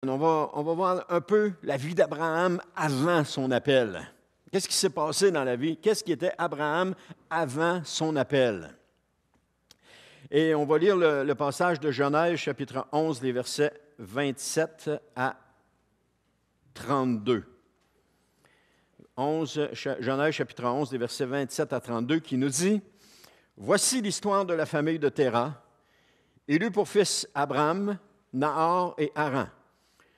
On va voir un peu la vie d'Abraham avant son appel. Qu'est-ce qui s'est passé dans la vie? Qu'est-ce qui était Abraham avant son appel? Et on va lire le passage de Genèse, chapitre 11, les versets 27 à 32. Genèse, chapitre 11, les versets 27 à 32, qui nous dit « Voici l'histoire de la famille de Téra. Il eut pour fils Abram, Nahor et Haran.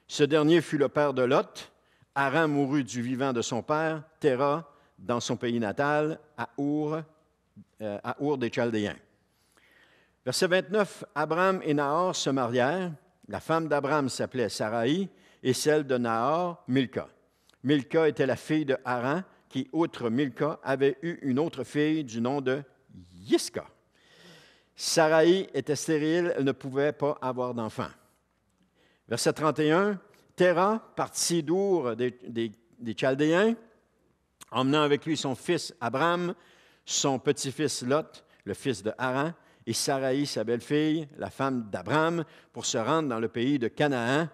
Ce dernier fut le père de Lot. Haran mourut du vivant de son père, Téra, dans son pays natal, à Our des Chaldéens. » Verset 29, Abram et Nahor se marièrent. La femme d'Abram s'appelait Saraï et celle de Nahor, Milca. Milca était la fille de Haran, qui, outre Milca, avait eu une autre fille du nom de Yisca. Saraï était stérile, elle ne pouvait pas avoir d'enfant. Verset 31, Téra partit d'Our des Chaldéens, emmenant avec lui son fils Abram, son petit-fils Lot, le fils de Haran, et Saraï, sa belle-fille, la femme d'Abram, pour se rendre dans le pays de Canaan.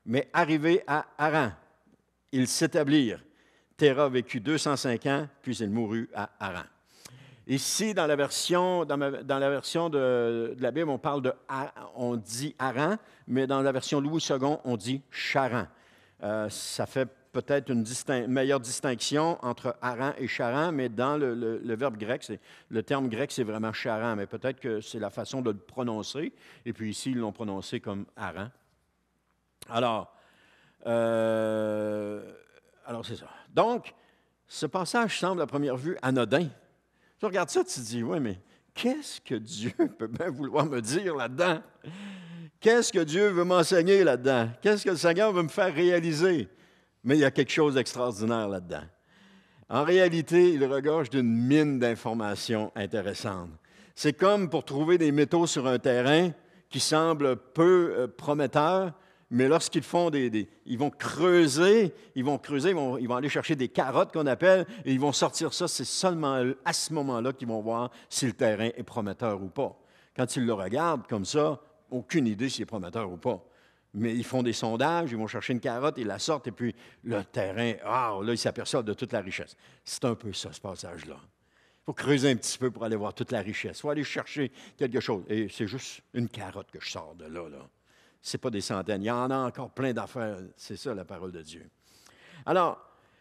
Mais arrivé à Haran, ils s'établirent. Téra vécut 205 ans, puis il mourut à Haran. Ici, dans la version de la Bible, on dit Haran, mais dans la version Louis II, on dit Charan. Ça fait peut-être une meilleure distinction entre Haran et Charan, mais dans le verbe grec, le terme grec, c'est vraiment Charan, mais peut-être que c'est la façon de le prononcer. Et puis ici, ils l'ont prononcé comme Haran. Alors, c'est ça. Donc, ce passage semble à première vue anodin. Tu regardes ça, tu te dis, oui, mais qu'est-ce que Dieu peut bien vouloir me dire là-dedans? Qu'est-ce que Dieu veut m'enseigner là-dedans? Qu'est-ce que le Seigneur veut me faire réaliser? Mais il y a quelque chose d'extraordinaire là-dedans. En réalité, il regorge d'une mine d'informations intéressantes. C'est comme pour trouver des métaux sur un terrain qui semble peu prometteur, mais lorsqu'ils font ils vont creuser, ils vont aller chercher des carottes qu'on appelle, et ils vont sortir ça. C'est seulement à ce moment-là qu'ils vont voir si le terrain est prometteur ou pas. Quand ils le regardent comme ça, aucune idée s'il est prometteur ou pas. Mais ils font des sondages, ils vont chercher une carotte, ils la sortent, et puis le terrain, là, ils s'aperçoivent de toute la richesse. C'est un peu ça, ce passage-là. Il faut creuser un petit peu pour aller voir toute la richesse. Il faut aller chercher quelque chose. Et c'est juste une carotte que je sors de là. Ce n'est pas des centaines. Il y en a encore plein d'affaires. C'est ça, la parole de Dieu. Alors,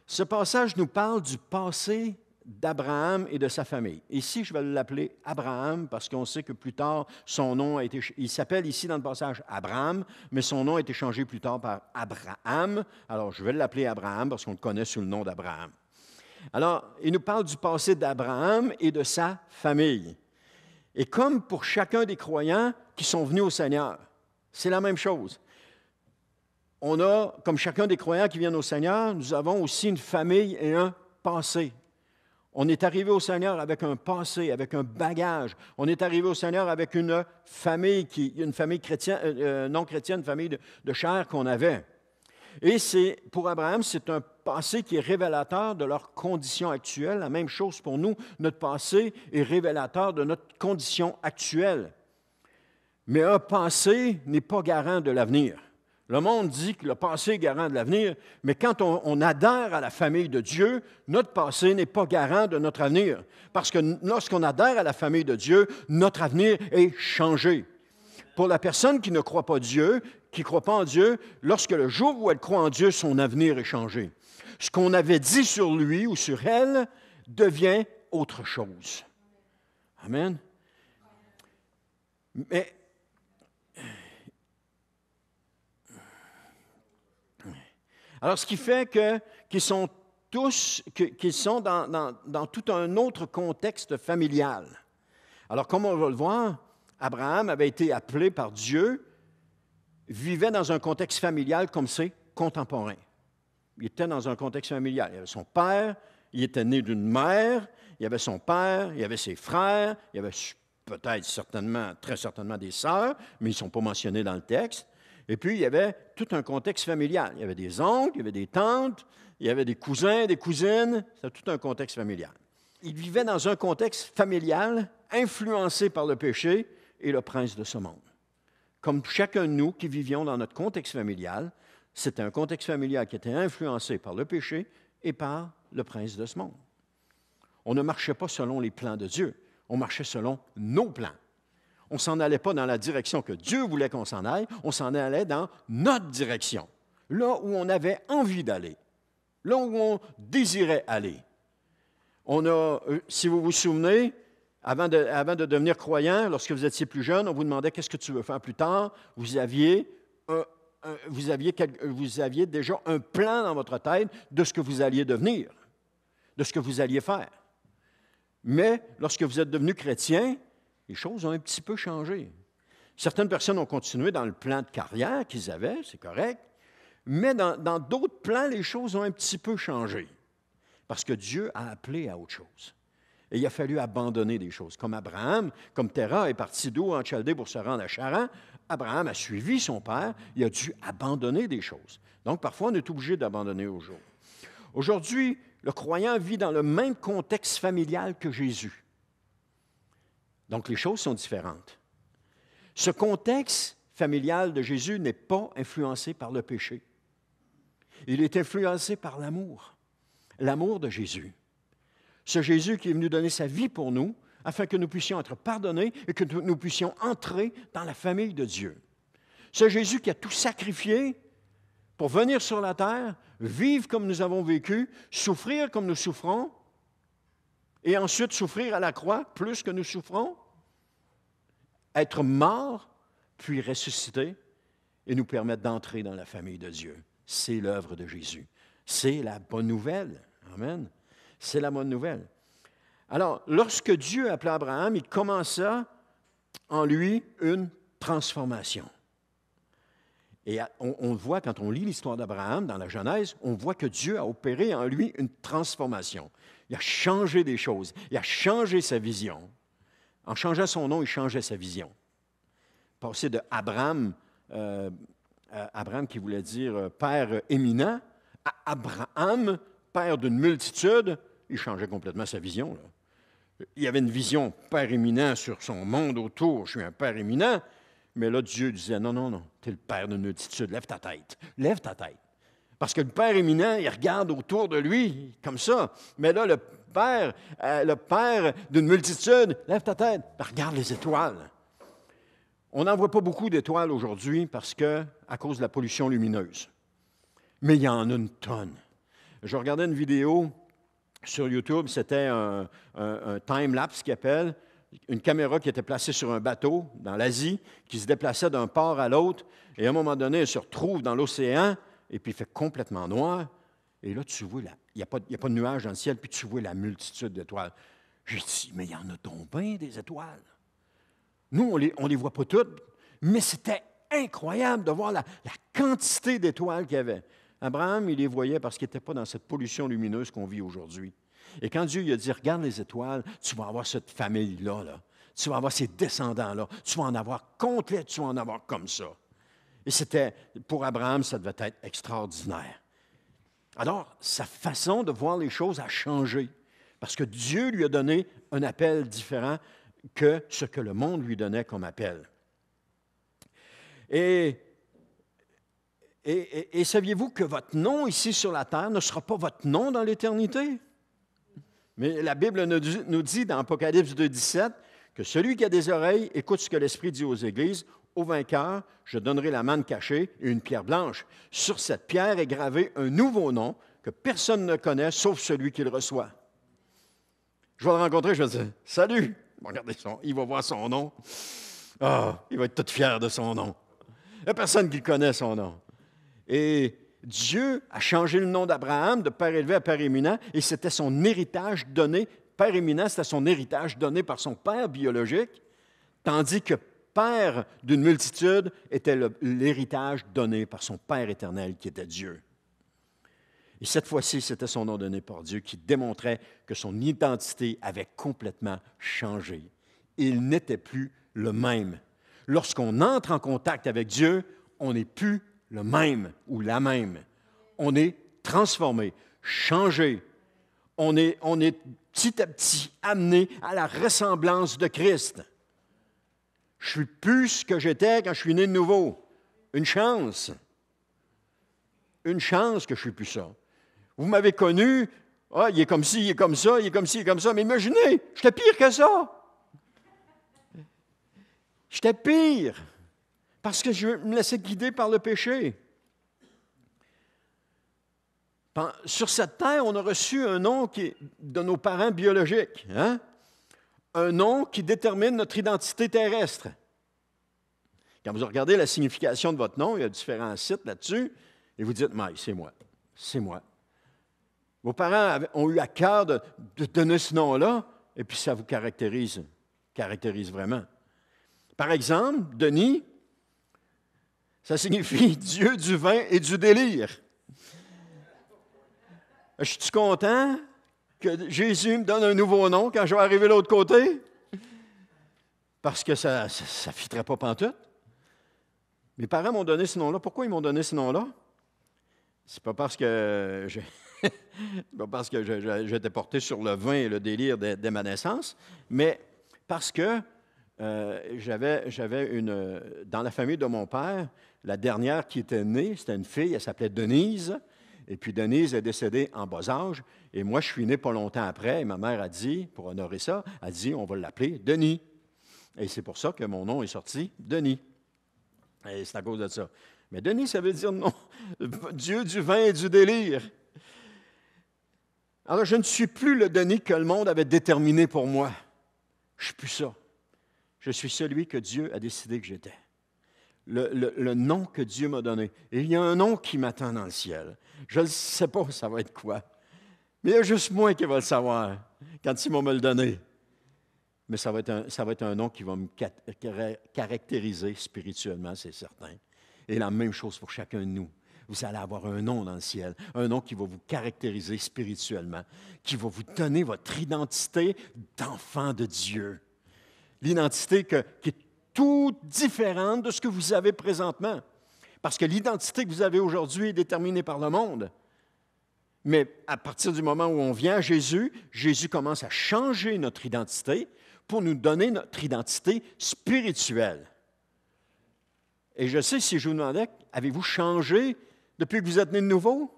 ce passage nous parle du passé d'Abraham et de sa famille. Ici, je vais l'appeler Abraham parce qu'on sait que plus tard, son nom a été... Il s'appelle ici dans le passage Abraham, mais son nom a été changé plus tard par Abraham. Alors, je vais l'appeler Abraham parce qu'on le connaît sous le nom d'Abraham. Alors, il nous parle du passé d'Abraham et de sa famille. Et comme pour chacun des croyants qui sont venus au Seigneur, c'est la même chose. On a, comme chacun des croyants qui viennent au Seigneur, nous avons aussi une famille et un passé. On est arrivé au Seigneur avec un passé, avec un bagage. On est arrivé au Seigneur avec une famille chrétienne, non chrétienne, une famille de chair qu'on avait. Et pour Abraham, c'est un passé qui est révélateur de leur condition actuelle. La même chose pour nous, notre passé est révélateur de notre condition actuelle. Mais un passé n'est pas garant de l'avenir. Le monde dit que le passé est garant de l'avenir, mais quand on adhère à la famille de Dieu, notre passé n'est pas garant de notre avenir. Parce que lorsqu'on adhère à la famille de Dieu, notre avenir est changé. Pour la personne qui ne croit pas Dieu, qui ne croit pas en Dieu, lorsque le jour où elle croit en Dieu, son avenir est changé. Ce qu'on avait dit sur lui ou sur elle devient autre chose. Amen. Mais alors, ce qui fait qu'ils sont dans tout un autre contexte familial. Alors, comme on va le voir, Abraham avait été appelé par Dieu, vivait dans un contexte familial comme c'est contemporain. Il était dans un contexte familial. Il avait son père, il était né d'une mère, il avait son père, il avait ses frères, il y avait peut-être très certainement des sœurs, mais ils ne sont pas mentionnés dans le texte. Et puis, il y avait tout un contexte familial. Il y avait des oncles, il y avait des tantes, il y avait des cousins, des cousines. C'était tout un contexte familial. Il vivait dans un contexte familial influencé par le péché et le prince de ce monde. Comme chacun de nous qui vivions dans notre contexte familial, C'était un contexte familial qui était influencé par le péché et par le prince de ce monde. On ne marchait pas selon les plans de Dieu, on marchait selon nos plans. On ne s'en allait pas dans la direction que Dieu voulait qu'on s'en aille, on s'en allait dans notre direction, là où on avait envie d'aller, là où on désirait aller. Si vous vous souvenez, avant de devenir croyant, lorsque vous étiez plus jeune, on vous demandait qu'est-ce que tu veux faire plus tard. Vous aviez déjà un plan dans votre tête de ce que vous alliez devenir, de ce que vous alliez faire. Mais lorsque vous êtes devenu chrétien, les choses ont un petit peu changé. Certaines personnes ont continué dans le plan de carrière qu'ils avaient, c'est correct, mais dans d'autres plans, les choses ont un petit peu changé. Parce que Dieu a appelé à autre chose. Et il a fallu abandonner des choses. Comme Abraham, comme Terah est parti d'Our en Chaldée pour se rendre à Charan, Abraham a suivi son père, il a dû abandonner des choses. Donc, parfois, on est obligé d'abandonner au jour. Aujourd'hui, le croyant vit dans le même contexte familial que Jésus. Donc, les choses sont différentes. Ce contexte familial de Jésus n'est pas influencé par le péché. Il est influencé par l'amour de Jésus. Ce Jésus qui est venu donner sa vie pour nous, afin que nous puissions être pardonnés et que nous puissions entrer dans la famille de Dieu. Ce Jésus qui a tout sacrifié pour venir sur la terre, vivre comme nous avons vécu, souffrir comme nous souffrons, et ensuite souffrir à la croix plus que nous souffrons, être mort, puis ressusciter, et nous permettre d'entrer dans la famille de Dieu. C'est l'œuvre de Jésus. C'est la bonne nouvelle. Amen. C'est la bonne nouvelle. Alors, lorsque Dieu appela Abraham, il commença en lui une transformation. Et on voit, quand on lit l'histoire d'Abraham dans la Genèse, on voit que Dieu a opéré en lui une transformation. Il a changé des choses. Il a changé sa vision. En changeant son nom, il changeait sa vision. Passer de Abraham qui voulait dire père éminent, à Abraham, père d'une multitude, il changeait complètement sa vision, là. Il y avait une vision père éminent sur son monde autour. Je suis un père éminent. Mais là, Dieu disait, non, tu es le père d'une multitude. Lève ta tête. Lève ta tête. Parce que le père éminent, il regarde autour de lui comme ça. Mais là, le père d'une multitude, lève ta tête. Regarde les étoiles. On n'en voit pas beaucoup d'étoiles aujourd'hui à cause de la pollution lumineuse. Mais il y en a une tonne. Je regardais une vidéo sur YouTube, c'était un time-lapse qu'ils appellent, une caméra qui était placée sur un bateau dans l'Asie, qui se déplaçait d'un port à l'autre, et à un moment donné, elle se retrouve dans l'océan, et puis il fait complètement noir, et là, tu vois, il n'y a pas de nuages dans le ciel, puis tu vois la multitude d'étoiles. J'ai dit, mais il y en a donc bien des étoiles. Nous, on les voit pas toutes, mais c'était incroyable de voir la quantité d'étoiles qu'il y avait. Abraham, il les voyait parce qu'il n'était pas dans cette pollution lumineuse qu'on vit aujourd'hui. Et quand Dieu lui a dit, regarde les étoiles, tu vas avoir cette famille-là, là. Tu vas avoir ces descendants-là, tu vas en avoir complet, tu vas en avoir comme ça. Et pour Abraham, ça devait être extraordinaire. Alors, sa façon de voir les choses a changé, parce que Dieu lui a donné un appel différent que ce que le monde lui donnait comme appel. Et saviez-vous que votre nom ici sur la terre ne sera pas votre nom dans l'éternité? Mais la Bible nous dit dans Apocalypse 2,17 que celui qui a des oreilles écoute ce que l'Esprit dit aux églises. Au vainqueur, je donnerai la manne cachée et une pierre blanche. Sur cette pierre est gravé un nouveau nom que personne ne connaît sauf celui qui le reçoit. Je vais le rencontrer, je vais dire « Salut! » Regardez, il va voir son nom. Il va être tout fier de son nom. Il n'y a personne qui connaît son nom. Et Dieu a changé le nom d'Abraham de père élevé à père éminent, et c'était son héritage donné. Père éminent, c'était son héritage donné par son père biologique, tandis que père d'une multitude était l'héritage donné par son Père éternel qui était Dieu. Et cette fois-ci, c'était son nom donné par Dieu qui démontrait que son identité avait complètement changé. Il n'était plus le même. Lorsqu'on entre en contact avec Dieu, on n'est plus le même ou la même. On est transformé, changé. On est petit à petit amené à la ressemblance de Christ. Je ne suis plus ce que j'étais quand je suis né de nouveau. Une chance. une chance que je ne suis plus ça. Vous m'avez connu, ah, il est comme ci, il est comme ça, il est comme ci, il est comme ça. Mais imaginez, j'étais pire que ça. J'étais pire parce que je me laissais guider par le péché. Sur cette terre, on a reçu un nom qui est de nos parents biologiques. Hein? Un nom qui détermine notre identité terrestre. Quand vous regardez la signification de votre nom, il y a différents sites là-dessus, et vous dites, mais c'est moi, c'est moi. Vos parents ont eu à cœur de donner ce nom-là, et puis ça vous caractérise vraiment. Par exemple, Denis, ça signifie Dieu du vin et du délire. Je suis content que Jésus me donne un nouveau nom quand je vais arriver de l'autre côté? Parce que ça ne fitterait pas pantoute. Mes parents m'ont donné ce nom-là. Pourquoi ils m'ont donné ce nom-là? C'est pas parce que j'étais porté sur le vin et le délire dès ma naissance, mais parce que j'avais dans la famille de mon père, la dernière qui était née, c'était une fille, elle s'appelait Denise. Et puis Denise est décédée en bas âge. Et moi, je suis né pas longtemps après. Et ma mère a dit, pour honorer ça, a dit, on va l'appeler Denis. Et c'est pour ça que mon nom est sorti Denis. Et c'est à cause de ça. Mais Denis, ça veut dire non, Dieu du vin et du délire. Alors, je ne suis plus le Denis que le monde avait déterminé pour moi. Je ne suis plus ça. Je suis celui que Dieu a décidé que j'étais. Le nom que Dieu m'a donné. Et il y a un nom qui m'attend dans le ciel. Je ne sais pas ça va être quoi. Mais il y a juste moi qui va le savoir quand il va me le donner. Mais ça va être un nom qui va me caractériser spirituellement, c'est certain. Et la même chose pour chacun de nous. Vous allez avoir un nom dans le ciel, un nom qui va vous caractériser spirituellement, qui va vous donner votre identité d'enfant de Dieu. L'identité qui est tout différente de ce que vous avez présentement. Parce que l'identité que vous avez aujourd'hui est déterminée par le monde. Mais à partir du moment où on vient à Jésus, Jésus commence à changer notre identité pour nous donner notre identité spirituelle. Et je sais, si je vous demandais, avez-vous changé depuis que vous êtes né de nouveau?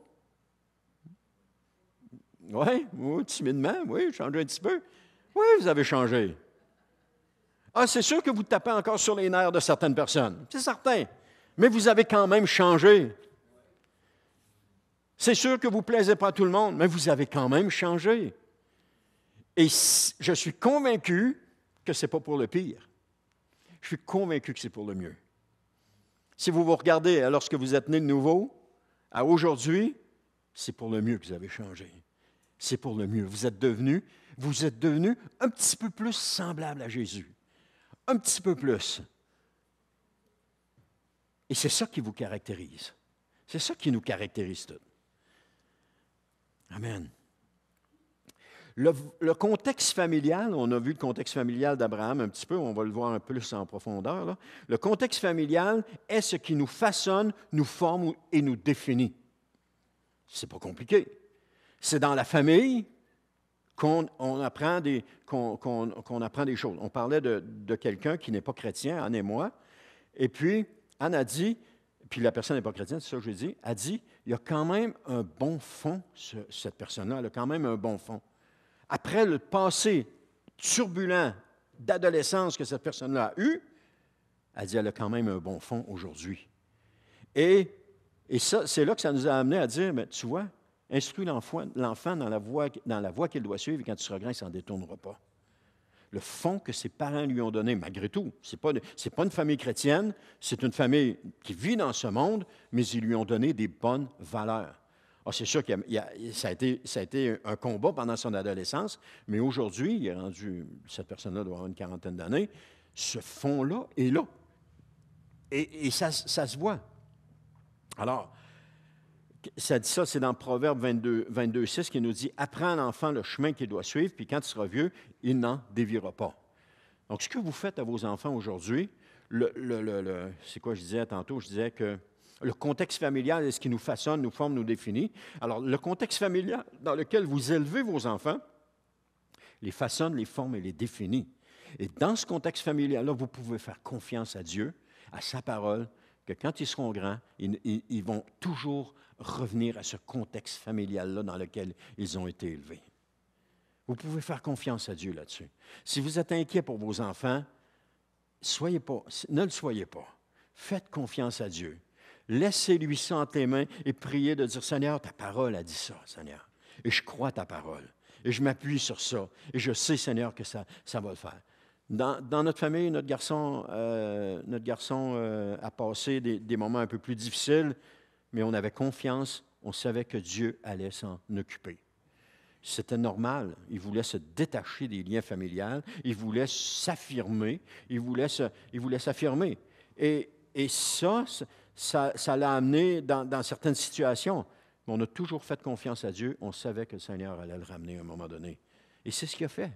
Oui, timidement, oui, changé un petit peu. Oui, vous avez changé. Ah, c'est sûr que vous tapez encore sur les nerfs de certaines personnes, c'est certain, mais vous avez quand même changé. C'est sûr que vous ne plaisez pas à tout le monde, mais vous avez quand même changé. Et je suis convaincu que ce n'est pas pour le pire. Je suis convaincu que c'est pour le mieux. Si vous vous regardez lorsque vous êtes né de nouveau, à aujourd'hui, c'est pour le mieux que vous avez changé. C'est pour le mieux. Vous êtes devenu un petit peu plus semblable à Jésus. Un petit peu plus. Et c'est ça qui vous caractérise. C'est ça qui nous caractérise tous. Amen. Le contexte familial, on a vu le contexte familial d'Abraham un petit peu, on va le voir un peu plus en profondeur. Là. Le contexte familial est ce qui nous façonne, nous forme et nous définit. C'est pas compliqué. C'est dans la famille qu'on apprend des choses. On parlait de quelqu'un qui n'est pas chrétien, Anne et moi, et puis Anne a dit, puis la personne n'est pas chrétienne, c'est ça que je dis, a dit, il y a quand même un bon fond, cette personne-là, elle a quand même un bon fond. Après le passé turbulent d'adolescence que cette personne-là a eu, elle dit, elle a quand même un bon fond aujourd'hui. Et ça, c'est là que ça nous a amené à dire, mais tu vois, instruis l'enfant dans la voie qu'il doit suivre, et quand tu seras grand, il ne s'en détournera pas. Le fond que ses parents lui ont donné, malgré tout, ce n'est pas une famille chrétienne, c'est une famille qui vit dans ce monde, mais ils lui ont donné des bonnes valeurs. Ah, c'est sûr que ça a été un combat pendant son adolescence, mais aujourd'hui, il est rendu, cette personne-là doit avoir une quarantaine d'années, ce fond-là est là. Et ça se voit. Alors, ça dit ça, c'est dans Proverbe 22:6 qui nous dit « Apprends à l'enfant le chemin qu'il doit suivre, puis quand il sera vieux, il n'en déviera pas. » Donc, ce que vous faites à vos enfants aujourd'hui, c'est quoi je disais tantôt? Je disais que le contexte familial est ce qui nous façonne, nous forme, nous définit. Alors, le contexte familial dans lequel vous élevez vos enfants les façonne, les forme et les définit. Et dans ce contexte familial-là, vous pouvez faire confiance à Dieu, à sa parole, que quand ils seront grands, ils vont toujours revenir à ce contexte familial-là dans lequel ils ont été élevés. Vous pouvez faire confiance à Dieu là-dessus. Si vous êtes inquiet pour vos enfants, ne le soyez pas. Faites confiance à Dieu. Laissez-lui ça entre les mains et priez de dire, Seigneur, ta parole a dit ça, Seigneur. Et je crois ta parole. Et je m'appuie sur ça. Et je sais, Seigneur, que ça va le faire. Dans notre famille, notre garçon a passé des moments un peu plus difficiles, mais on avait confiance, on savait que Dieu allait s'en occuper. C'était normal. Il voulait se détacher des liens familiaux. Il voulait s'affirmer. Il voulait s'affirmer. Et ça l'a amené dans certaines situations. Mais on a toujours fait confiance à Dieu. On savait que le Seigneur allait le ramener à un moment donné. Et c'est ce qu'il a fait.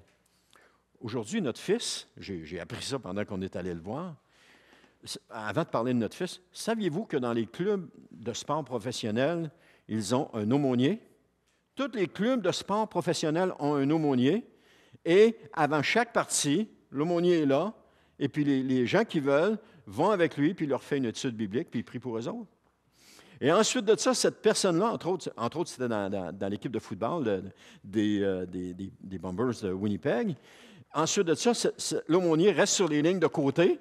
Aujourd'hui, notre fils, j'ai appris ça pendant qu'on est allé le voir. Avant de parler de notre fils, saviez-vous que dans les clubs de sport professionnels, ils ont un aumônier? Tous les clubs de sport professionnels ont un aumônier et avant chaque partie, l'aumônier est là et puis les gens qui veulent vont avec lui puis il leur fait une étude biblique puis il prie pour eux autres. Et ensuite de ça, cette personne-là, entre autres c'était dans l'équipe de football des Bombers de Winnipeg, ensuite de ça, l'aumônier reste sur les lignes de côté.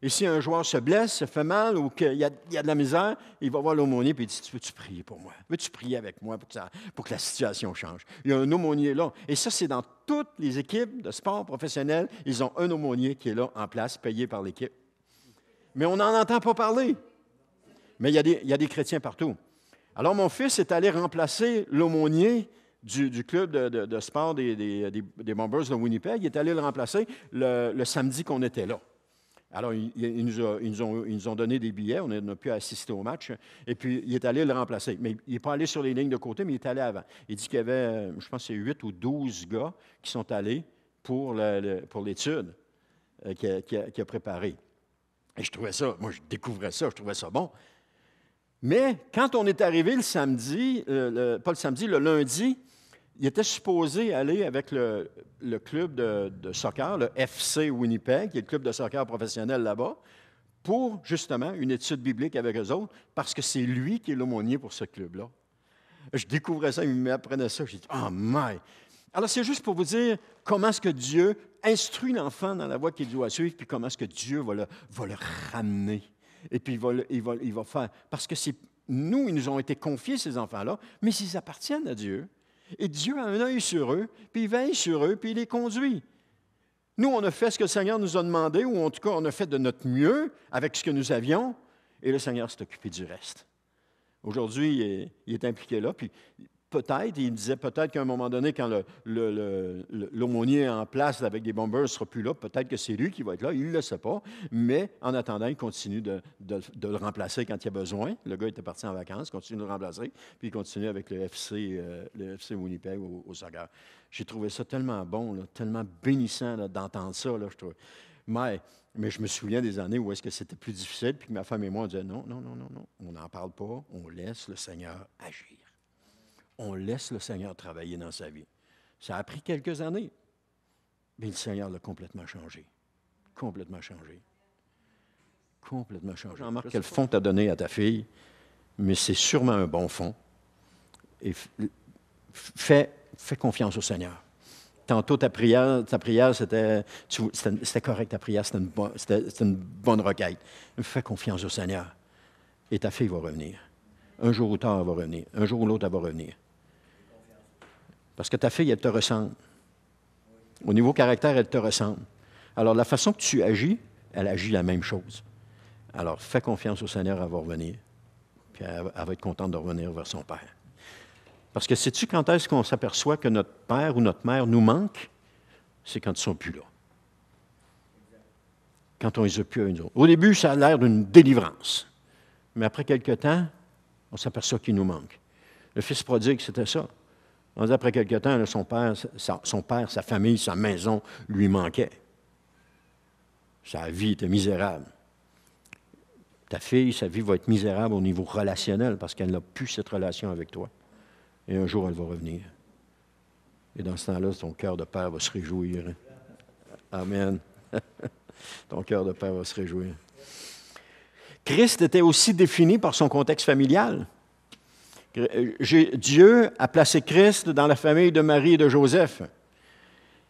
Et si un joueur se blesse, se fait mal ou qu'il y a de la misère, il va voir l'aumônier et il dit, veux-tu prier pour moi? Veux-tu prier avec moi pour que la situation change? Il y a un aumônier là. Et ça, c'est dans toutes les équipes de sport professionnels. Ils ont un aumônier qui est là en place, payé par l'équipe. Mais on n'en entend pas parler. Mais il y a des chrétiens partout. Alors, mon fils est allé remplacer l'aumônier du club de sport des Bombers de Winnipeg. Il est allé le remplacer le samedi qu'on était là. Alors, ils nous ont donné des billets, on n'a pu assister au match, et puis il est allé le remplacer. Mais il n'est pas allé sur les lignes de côté, mais il est allé avant. Il dit qu'il y avait, je pense que c'est 8 ou 12 gars qui sont allés pour l'étude qu'il a préparée. Et je trouvais ça, moi je découvrais ça, je trouvais ça bon. Mais quand on est arrivé le samedi, pas le samedi, le lundi, il était supposé aller avec le club de soccer, le FC Winnipeg, qui est le club de soccer professionnel là-bas, pour justement une étude biblique avec eux autres, parce que c'est lui qui est l'aumônier pour ce club-là. Je découvrais ça, il m'apprenait ça, j'ai dit « Oh my! » Alors, c'est juste pour vous dire comment est-ce que Dieu instruit l'enfant dans la voie qu'il doit suivre, puis comment est-ce que Dieu va le ramener. Et puis, il va faire. Parce que c'est nous, ils nous ont été confiés, ces enfants-là, mais ils appartiennent à Dieu. Et Dieu a un œil sur eux, puis il veille sur eux, puis il les conduit. Nous, on a fait ce que le Seigneur nous a demandé, ou en tout cas, on a fait de notre mieux avec ce que nous avions, et le Seigneur s'est occupé du reste. Aujourd'hui, il est impliqué là, puis peut-être, il disait peut-être qu'à un moment donné, quand l'aumônier est en place avec des Bombers ne sera plus là, peut-être que c'est lui qui va être là, il ne le sait pas, mais en attendant, il continue de le remplacer quand il y a besoin. Le gars était parti en vacances, il continue de le remplacer, puis il continue avec le FC Winnipeg au soccer. J'ai trouvé ça tellement bon, là, tellement bénissant là, d'entendre ça, là, je trouve. Mais je me souviens des années où est-ce que c'était plus difficile, puis que ma femme et moi, on disait non, on n'en parle pas, on laisse le Seigneur agir. On laisse le Seigneur travailler dans sa vie. Ça a pris quelques années, mais le Seigneur l'a complètement changé. Complètement changé. Complètement changé. Jean-Marc, quel fond tu as donné à ta fille, mais c'est sûrement un bon fond. Et fais confiance au Seigneur. Tantôt, ta prière, c'était correct, ta prière, c'était une bonne requête. Fais confiance au Seigneur. Et ta fille va revenir. Un jour ou tard, elle va revenir. Un jour ou l'autre, elle va revenir. Parce que ta fille, elle te ressemble. Au niveau caractère, elle te ressemble. Alors, la façon que tu agis, elle agit la même chose. Alors, fais confiance au Seigneur, elle va revenir. Puis elle va être contente de revenir vers son Père. Parce que sais-tu quand est-ce qu'on s'aperçoit que notre père ou notre mère nous manque? C'est quand ils ne sont plus là. Quand on les a plus à nous autres. Au début, ça a l'air d'une délivrance. Mais après quelque temps, on s'aperçoit qu'il nous manque. Le fils prodigue, c'était ça. On dit après quelque temps, là, son père, sa famille, sa maison lui manquaient. Sa vie était misérable. Ta fille, sa vie va être misérable au niveau relationnel parce qu'elle n'a plus cette relation avec toi. Et un jour, elle va revenir. Et dans ce temps-là, ton cœur de père va se réjouir. Amen. Ton cœur de père va se réjouir. Christ était aussi défini par son contexte familial. Dieu a placé Christ dans la famille de Marie et de Joseph.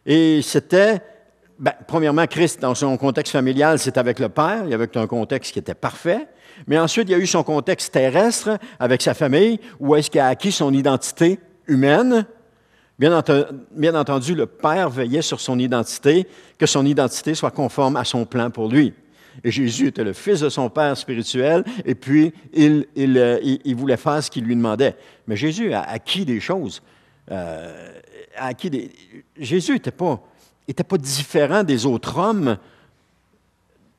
Et c'était, premièrement, Christ, dans son contexte familial, c'est avec le Père. Il y avait un contexte qui était parfait. Mais ensuite, il y a eu son contexte terrestre avec sa famille, où est-ce qu'il a acquis son identité humaine. Bien entendu, le Père veillait sur son identité, que son identité soit conforme à son plan pour lui. Et Jésus était le fils de son Père spirituel, et puis il voulait faire ce qu'il lui demandait. Mais Jésus a acquis des choses. Jésus n'était pas différent des autres hommes,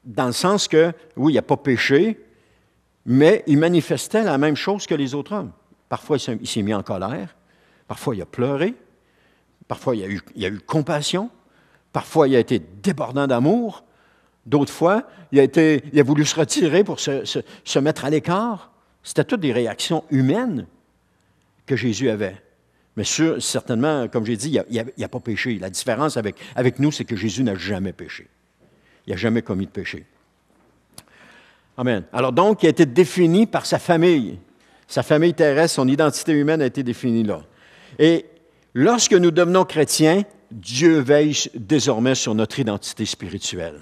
dans le sens que, oui, il n'a pas péché, mais il manifestait la même chose que les autres hommes. Parfois, il s'est mis en colère. Parfois, il a pleuré. Parfois, il y a eu compassion. Parfois, il a été débordant d'amour. D'autres fois, il a voulu se retirer pour se mettre à l'écart. C'était toutes des réactions humaines que Jésus avait. Mais certainement, comme j'ai dit, il n'a pas péché. La différence avec nous, c'est que Jésus n'a jamais péché. Il n'a jamais commis de péché. Amen. Alors donc, il a été défini par sa famille. Sa famille terrestre, son identité humaine a été définie là. Et lorsque nous devenons chrétiens, Dieu veille désormais sur notre identité spirituelle.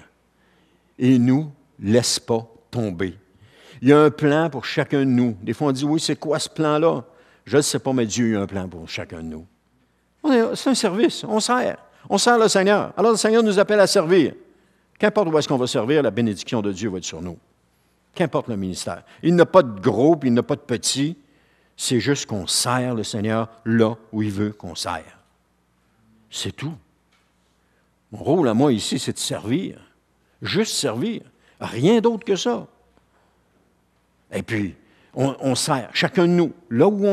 Et il ne nous laisse pas tomber. Il y a un plan pour chacun de nous. Des fois, on dit, oui, c'est quoi ce plan-là? Je ne sais pas, mais Dieu a un plan pour chacun de nous. C'est un service, on sert. On sert le Seigneur. Alors, le Seigneur nous appelle à servir. Qu'importe où est-ce qu'on va servir, la bénédiction de Dieu va être sur nous. Qu'importe le ministère. Il n'a pas de gros, puis il n'a pas de petit. C'est juste qu'on sert le Seigneur là où il veut qu'on sert. C'est tout. Mon rôle à moi ici, c'est de servir. Juste servir. Rien d'autre que ça. Et puis, on sert, chacun de nous, là où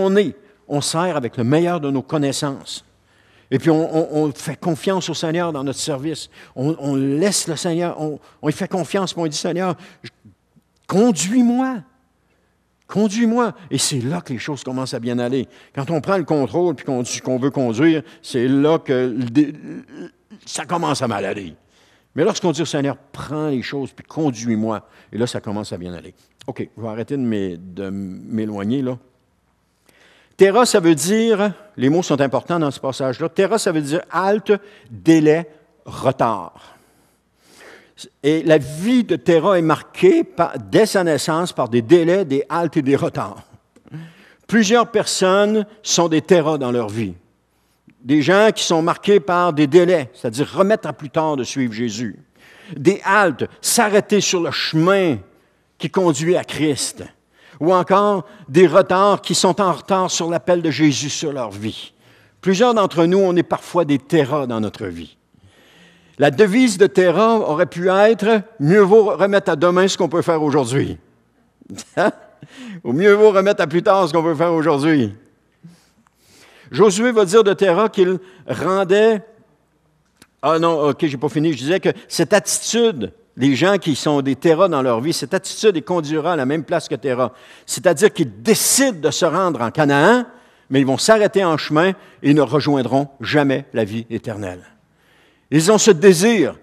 on sert avec le meilleur de nos connaissances. Et puis, on fait confiance au Seigneur dans notre service. On laisse le Seigneur, on lui fait confiance, puis on dit, Seigneur, conduis-moi. Conduis-moi. Et c'est là que les choses commencent à bien aller. Quand on prend le contrôle puis qu'on veut conduire, c'est là que ça commence à mal aller. Mais lorsqu'on dit au Seigneur, prends les choses puis conduis-moi, et là, ça commence à bien aller. OK, je vais arrêter de m'éloigner, là. Terra, ça veut dire, les mots sont importants dans ce passage-là, terra, ça veut dire halte, délai, retard. Et la vie de Terra est marquée dès sa naissance par des délais, des haltes et des retards. Plusieurs personnes sont des Terra dans leur vie. Des gens qui sont marqués par des délais, c'est-à-dire remettre à plus tard de suivre Jésus. Des haltes, s'arrêter sur le chemin qui conduit à Christ. Ou encore des retards qui sont en retard sur l'appel de Jésus sur leur vie. Plusieurs d'entre nous, on est parfois des Terra dans notre vie. La devise de Terra aurait pu être « Mieux vaut remettre à demain ce qu'on peut faire aujourd'hui. » Ou « Mieux vaut remettre à plus tard ce qu'on peut faire aujourd'hui. » Josué va dire de Terra qu'il rendait... Ah non, OK, j'ai pas fini. Je disais que cette attitude, les gens qui sont des Terra dans leur vie, cette attitude les conduira à la même place que Terra. C'est-à-dire qu'ils décident de se rendre en Canaan, mais ils vont s'arrêter en chemin et ne rejoindront jamais la vie éternelle. Ils ont ce désir.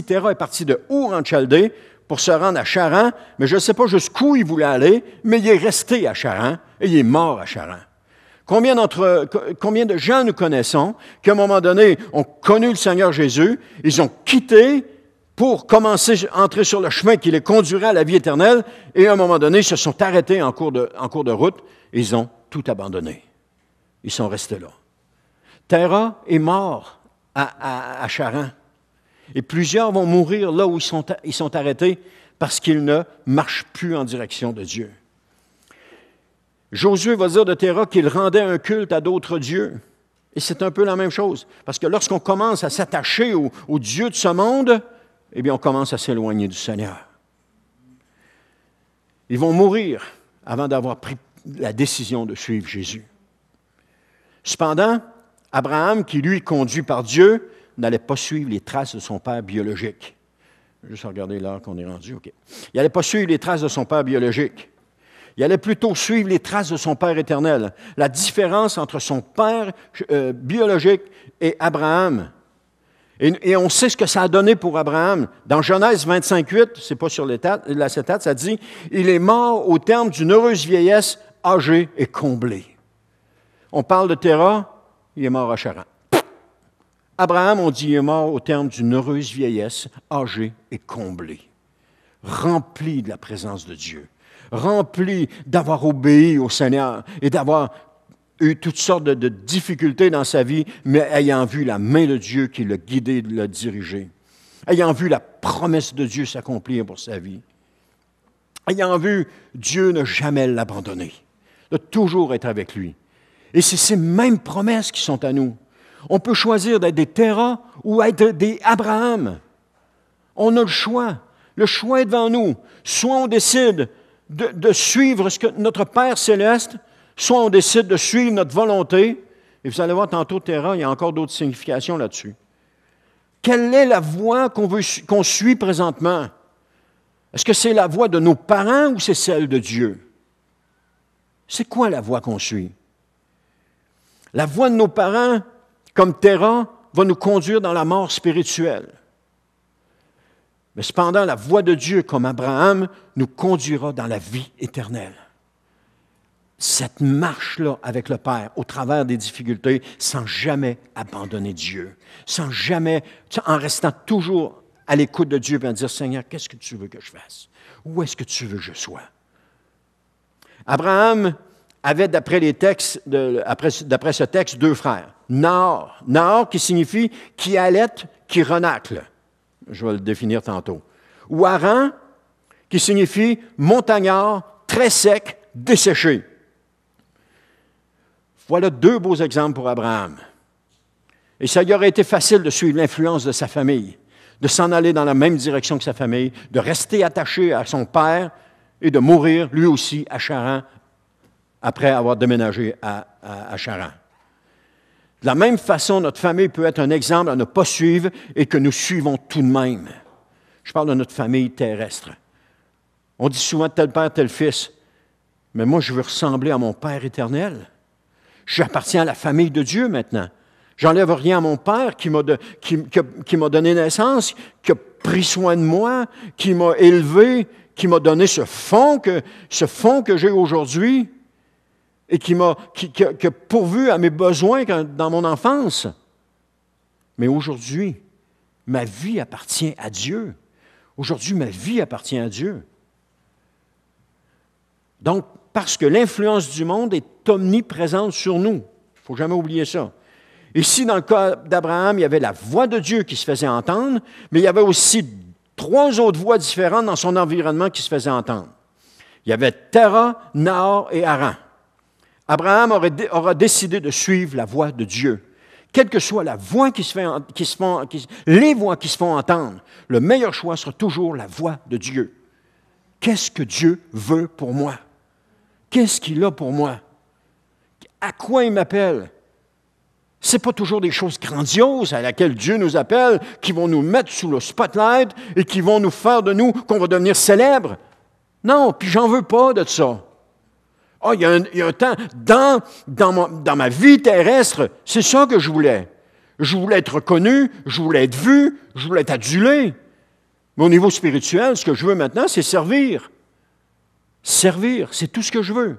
Terra est parti de Our en Chaldée pour se rendre à Charan, mais je ne sais pas jusqu'où il voulait aller, mais il est resté à Charan et il est mort à Charan. Combien de gens nous connaissons qui, à un moment donné, ont connu le Seigneur Jésus, ils ont quitté pour commencer à entrer sur le chemin qui les conduirait à la vie éternelle, et à un moment donné, ils se sont arrêtés en cours de route et ils ont tout abandonné. Ils sont restés là. Terra est mort à Charan. Et plusieurs vont mourir là où ils sont arrêtés parce qu'ils ne marchent plus en direction de Dieu. Josué va dire de Terra qu'il rendait un culte à d'autres dieux. Et c'est un peu la même chose. Parce que lorsqu'on commence à s'attacher au Dieu de ce monde, eh bien, on commence à s'éloigner du Seigneur. Ils vont mourir avant d'avoir pris la décision de suivre Jésus. Cependant, Abraham, qui lui est conduit par Dieu, n'allait pas suivre les traces de son père biologique. Je vais juste regarder l'heure qu'on est rendu. OK. Il n'allait pas suivre les traces de son père biologique. Il allait plutôt suivre les traces de son Père éternel. La différence entre son père biologique et Abraham Et on sait ce que ça a donné pour Abraham. Dans Genèse 25:8, c'est pas sur l'acétate, ça dit « Il est mort au terme d'une heureuse vieillesse, âgé et comblé. » On parle de Terah, il est mort à Charan. Abraham, on dit, il est mort au terme d'une heureuse vieillesse, âgé et comblé. Rempli de la présence de Dieu. Rempli d'avoir obéi au Seigneur et d'avoir eu toutes sortes de difficultés dans sa vie, mais ayant vu la main de Dieu qui l'a guidé, l'a dirigé. Ayant vu la promesse de Dieu s'accomplir pour sa vie. Ayant vu Dieu ne jamais l'abandonner, de toujours être avec lui. Et c'est ces mêmes promesses qui sont à nous. On peut choisir d'être des Terah ou être des Abraham. On a le choix. Le choix est devant nous. Soit on décide de suivre ce que notre Père céleste, soit on décide de suivre notre volonté. Et vous allez voir tantôt, Terah, il y a encore d'autres significations là-dessus. Quelle est la voie qu'on suit présentement? Est-ce que c'est la voie de nos parents ou c'est celle de Dieu? C'est quoi la voie qu'on suit? La voie de nos parents, comme Terah, va nous conduire dans la mort spirituelle. Mais cependant, la voie de Dieu, comme Abraham, nous conduira dans la vie éternelle. Cette marche-là avec le Père, au travers des difficultés, sans jamais abandonner Dieu, en restant toujours à l'écoute de Dieu et en dire, Seigneur, qu'est-ce que tu veux que je fasse? Où est-ce que tu veux que je sois? Abraham avait, d'après ce texte, deux frères. Nahor qui signifie qui allaite, qui renacle. Je vais le définir tantôt. Ou Haran, qui signifie montagnard, très sec, desséché. Voilà deux beaux exemples pour Abraham. Et ça lui aurait été facile de suivre l'influence de sa famille, de s'en aller dans la même direction que sa famille, de rester attaché à son père et de mourir lui aussi à Charan après avoir déménagé à Charan. De la même façon, notre famille peut être un exemple à ne pas suivre et que nous suivons tout de même. Je parle de notre famille terrestre. On dit souvent tel père, tel fils. Mais moi, je veux ressembler à mon Père éternel. J'appartiens à la famille de Dieu maintenant. J'enlève rien à mon Père qui m'a donné naissance, qui a pris soin de moi, qui m'a élevé, qui m'a donné ce fond que j'ai aujourd'hui et qui a pourvu à mes besoins dans mon enfance. Mais aujourd'hui, ma vie appartient à Dieu. Aujourd'hui, ma vie appartient à Dieu. Donc, parce que l'influence du monde est omniprésente sur nous. Il ne faut jamais oublier ça. Ici, dans le cas d'Abraham, il y avait la voix de Dieu qui se faisait entendre, mais il y avait aussi trois autres voix différentes dans son environnement qui se faisaient entendre. Il y avait Terah, Nahor et Haran. Abraham aura décidé de suivre la voix de Dieu. Quelle que soit la voix les voix qui se font entendre, le meilleur choix sera toujours la voix de Dieu. Qu'est-ce que Dieu veut pour moi? Qu'est-ce qu'il a pour moi? À quoi il m'appelle? Ce n'est pas toujours des choses grandioses à laquelle Dieu nous appelle, qui vont nous mettre sous le spotlight et qui vont nous faire de nous qu'on va devenir célèbres. Non, puis j'en veux pas de ça. Ah, il y a un temps, dans ma vie terrestre, c'est ça que je voulais. Je voulais être reconnu, je voulais être vu, je voulais être adulé. Mais au niveau spirituel, ce que je veux maintenant, c'est servir. Servir, c'est tout ce que je veux.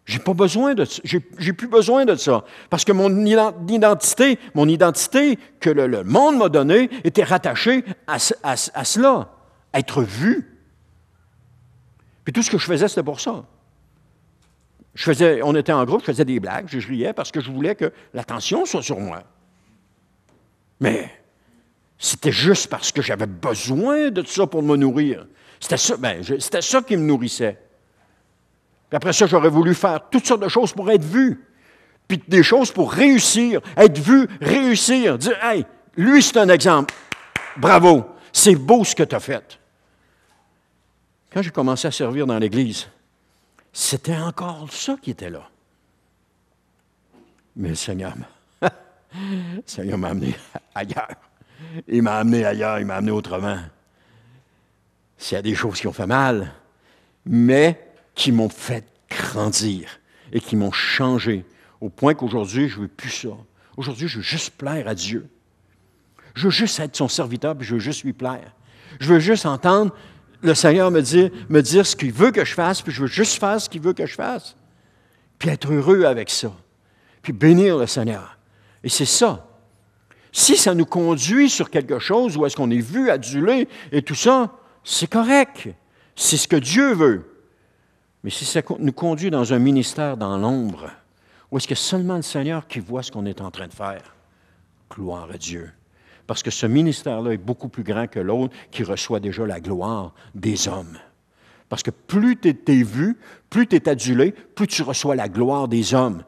J'ai pas besoin de ça. J'ai plus besoin de ça. Parce que mon identité que le monde m'a donnée était rattachée à cela, à être vu. Puis tout ce que je faisais, c'était pour ça. On était en groupe, je faisais des blagues, je riais parce que je voulais que l'attention soit sur moi. Mais c'était juste parce que j'avais besoin de ça pour me nourrir. C'était ça qui me nourrissait. Puis après ça, j'aurais voulu faire toutes sortes de choses pour être vu. Puis des choses pour réussir, être vu, réussir, dire « Hey, lui, c'est un exemple. Bravo, c'est beau ce que tu as fait. » Quand j'ai commencé à servir dans l'Église, c'était encore ça qui était là. Mais le Seigneur m'a amené ailleurs. Il m'a amené ailleurs, il m'a amené autrement. S'il y a des choses qui ont fait mal, mais qui m'ont fait grandir et qui m'ont changé au point qu'aujourd'hui, je ne veux plus ça. Aujourd'hui, je veux juste plaire à Dieu. Je veux juste être son serviteur, puis je veux juste lui plaire. Je veux juste entendre le Seigneur me dire ce qu'il veut que je fasse, puis je veux juste faire ce qu'il veut que je fasse. Puis être heureux avec ça. Puis bénir le Seigneur. Et c'est ça. Si ça nous conduit sur quelque chose où est-ce qu'on est vu, adulé et tout ça, c'est correct. C'est ce que Dieu veut. Mais si ça nous conduit dans un ministère dans l'ombre, où est-ce que seulement le Seigneur qui voit ce qu'on est en train de faire? Gloire à Dieu. Parce que ce ministère-là est beaucoup plus grand que l'autre qui reçoit déjà la gloire des hommes. Parce que plus tu es vu, plus tu es adulé, plus tu reçois la gloire des hommes.